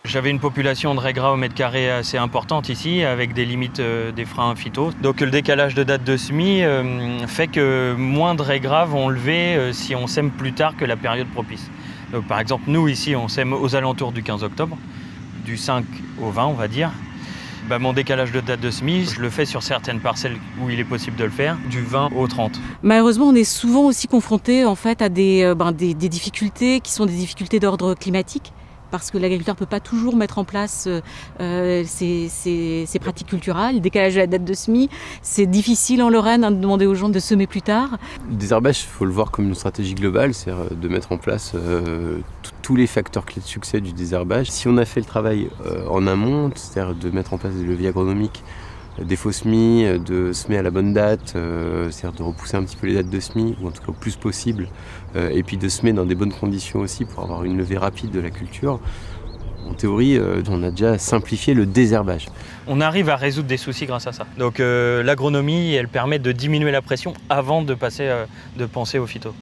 J'avais une population de raies gras au mètre carré assez importante ici, avec des limites des freins phyto. Donc le décalage de date de semis fait que moins de raies gras vont lever si on sème plus tard que la période propice. Donc, par exemple, nous ici, on sème aux alentours du 15 octobre, du 5 au 20 on va dire. Mon décalage de date de semis, je le fais sur certaines parcelles où il est possible de le faire, du 20 au 30. Malheureusement, on est souvent aussi confronté en fait à des difficultés qui sont des difficultés d'ordre climatique, parce que l'agriculteur ne peut pas toujours mettre en place ses pratiques culturelles. Le décalage de la date de semis, c'est difficile en Lorraine de demander aux gens de semer plus tard. Le désherbage, il faut le voir comme une stratégie globale, c'est-à-dire de mettre en place tous les facteurs clés de succès du désherbage. Si on a fait le travail en amont, c'est-à-dire de mettre en place des leviers agronomiques, des faux semis, de semer à la bonne date, c'est-à-dire de repousser un petit peu les dates de semis, ou en tout cas au plus possible, et puis de semer dans des bonnes conditions aussi pour avoir une levée rapide de la culture. En théorie, on a déjà simplifié le désherbage. On arrive à résoudre des soucis grâce à ça. Donc l'agronomie, elle permet de diminuer la pression avant de penser au phyto.